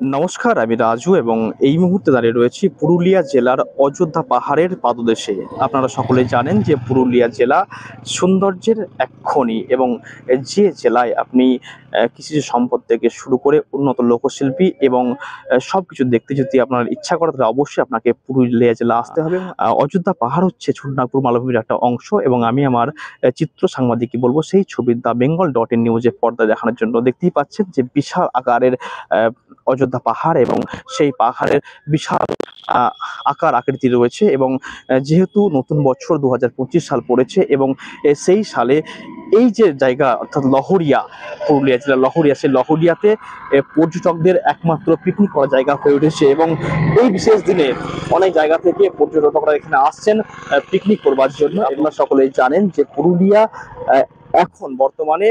নমস্কার, আমি রাজু এবং এই মুহূর্তে দাঁড়িয়ে রয়েছি পুরুলিয়া জেলার অযোধ্যা পাহাড়ের পাদদেশে। আপনারা সকলেই জানেন যে পুরুলিয়া জেলা সৌন্দর্যের এক খনি এবং যে জেলায় আপনি কৃষিজ সম্পদ থেকে শুরু করে উন্নত লোকশিল্পী এবং সবকিছু দেখতে যদি আপনার ইচ্ছা করে তাহলে অবশ্যই আপনাকে পুরুলিয়া জেলা আসতে হবে। অযোধ্যা পাহাড় হচ্ছে ছোটনাগপুর মালভূমির একটা অংশ এবং আমি আমার চিত্র সাংবাদিককে বলবো সেই ছবি দ্য বেঙ্গল.in নিউজে পর্দায় দেখানোর জন্য। দেখতেই পাচ্ছেন যে বিশাল আকারের অযোধ্যা পাহাড় এবং সেই পাহাড়ের বিশাল আকার আকৃতি রয়েছে এবং যেহেতু নতুন বছর 2025 সাল পড়েছে এবং সেই সালে এই যে জায়গা অর্থাৎ লহরিয়া, পুরুলিয়া জেলার লহরিয়া, সেই লহরিয়াতে পর্যটকদের একমাত্র পিকনিক করার জায়গা হয়ে উঠেছে এবং এই বিশেষ দিনে অনেক জায়গা থেকে পর্যটকরা এখানে আসছেন পিকনিক করবার জন্য। আপনারা সকলেই জানেন যে পুরুলিয়া এখন বর্তমানে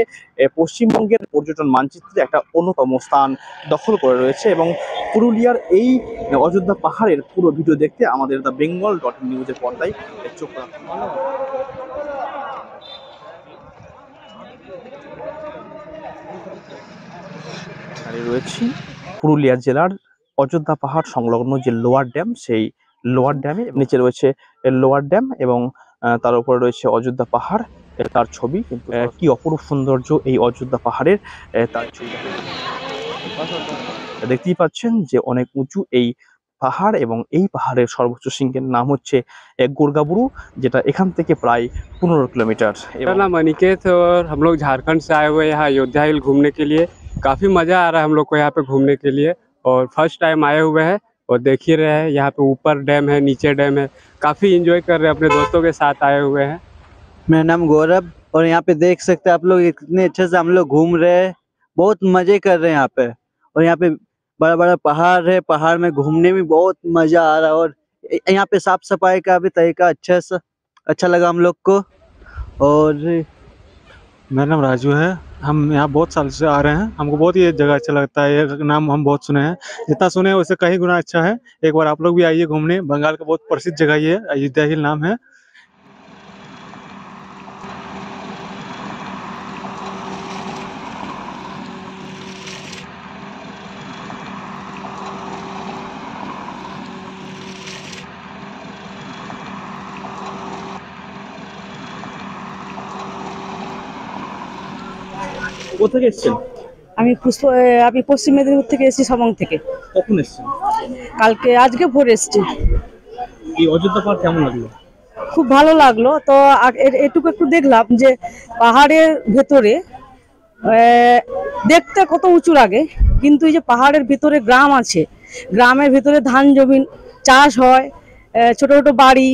পশ্চিমবঙ্গের পর্যটন মানচিত্রে একটা অন্যতম স্থান দখল করে রয়েছে এবং পুরুলিয়ার এই অযোধ্যা পাহাড়ের পুরো ভিডিও দেখতে আমাদের দ্য বেঙ্গল.in নিউজের পর্দায় চোখ রাখুন। দাঁড়িয়ে রয়েছি পুরুলিয়া জেলার অযোধ্যা পাহাড় সংলগ্ন যে লোয়ার ড্যাম, সেই লোয়ার ড্যামে নিচে রয়েছে লোয়ার ড্যাম এবং তার উপরে রয়েছে অযোধ্যা পাহাড়, তার ছবি। কিন্তু কি অপরূপ সৌন্দর্য এই অযোধ্যা পাহাড়ের, তার ছবি দেখতেই পাচ্ছেন যে অনেক উঁচু এই পাহাড় এবং এই পাহাড়ের সর্বোচ্চ শৃঙ্গের নাম হচ্ছে গোরগাবুরু, যেটা এখান থেকে প্রায় 15 কিলোমিটার। मेरा नाम अनिकेत है और हम लोग झारखंड से आए हुए हैं यहाँ अयोध्या हिल घूमने के लिए। काफ़ी मज़ा आ रहा है हम लोग को यहाँ पे घूमने के लिए और फर्स्ट टाइम आए हुए हैं और देख ही रहे हैं यहाँ पे ऊपर डैम है, नीचे डैम है। काफ़ी इंजॉय कर रहे हैं, अपने दोस्तों के साथ आए हुए हैं। मेरा नाम गौरव और यहाँ पे देख सकते हैं आप लोग इतने अच्छे से हम लोग घूम रहे हैं, बहुत मजे कर रहे हैं यहाँ पे। और यहाँ पे बड़ा बड़ा पहाड़ है, पहाड़ में घूमने में बहुत मजा आ रहा है और यहाँ पे साफ सफाई का भी तरीका अच्छा लगा हम लोग को। और मेरा नाम राजू है। हम यहाँ बहुत साल से आ रहे हैं, हमको बहुत ये जगह अच्छा लगता है। ये नाम हम बहुत सुने हैं, जितना सुने हैं उससे कहीं गुना अच्छा है। एक बार आप लोग भी आइए घूमने, बंगाल का बहुत प्रसिद्ध जगह ये अयोध्या हिल नाम है। কোথা থেকে এসেছেন? আমি পশ্চিম মেদিনীপুর থেকে এসেছি, সবং থেকে। কখন এসেছেন? আজকে ভোর এসেছি। এই অযোধ্যা পাহাড় কেমন লাগলো? খুব ভালো লাগলো। তো এটুকু একটু দেখলাম যে পাহাড়ের ভেতরে দেখতে কত উঁচু লাগে, কিন্তু এই যে পাহাড়ের ভিতরে গ্রাম আছে, গ্রামের ভিতরে ধান জমি চাষ হয়, ছোট ছোট বাড়ি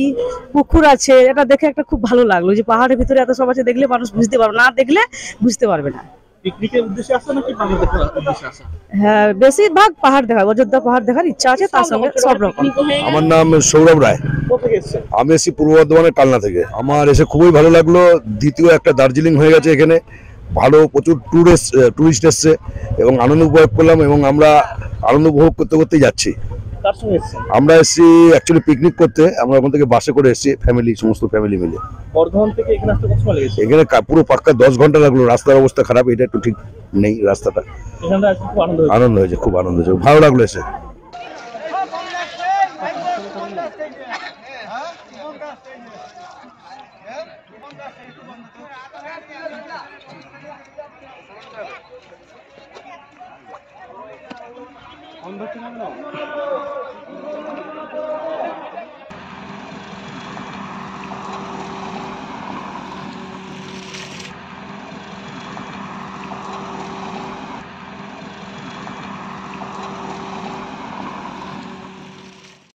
পুকুর আছে। এটা দেখে একটা খুব ভালো লাগলো যে পাহাড়ের ভিতরে এত সব আছে, দেখলে মানুষ বুঝতে পারবে না, দেখলে বুঝতে পারবে না। পিকনিকের উদ্দেশ্যে আসা নাকি পাহাড় দেখার উদ্দেশ্যে আসা? হ্যাঁ, বেশিরভাগ পাহাড় দেখা, অযোধ্যা পাহাড় দেখার ইচ্ছা আছে, তার সঙ্গে সব রকম। আমার নাম সৌরভ রায়। কোথা থেকে এসেছেন? আমি এসেছি পূর্ব বর্ধমানের কালনা থেকে। আমার এসে খুবই ভালো লাগলো। দ্বিতীয় একটা দার্জিলিং হয়ে গেছে এখানে। ভালো প্রচুর টুরিস্ট এসছে এবং আনন্দ উপভোগ করলাম এবং আমরা আনন্দ উপভোগ করতে করতেই যাচ্ছি। কার সঙ্গে এসেছেন? আমরা এসেছি অ্যাকচুয়ালি পিকনিক করতে। আমরা ওখান থেকে বাসে করে এসেছি, সমস্ত ফ্যামিলি মিলে। বর্ধমান থেকে এখানে আসতে কত সময় লেগেছে? এখানে পুরো পাক্কা 10 ঘন্টা লাগলো। রাস্তার অবস্থা খারাপ, এটা একটু ঠিক নেই রাস্তাটা। এখানে আসতে খুব আনন্দ হয়েছে। আনন্দ হয়েছে, খুব আনন্দ হয়েছে, ভালো লাগলো এসে।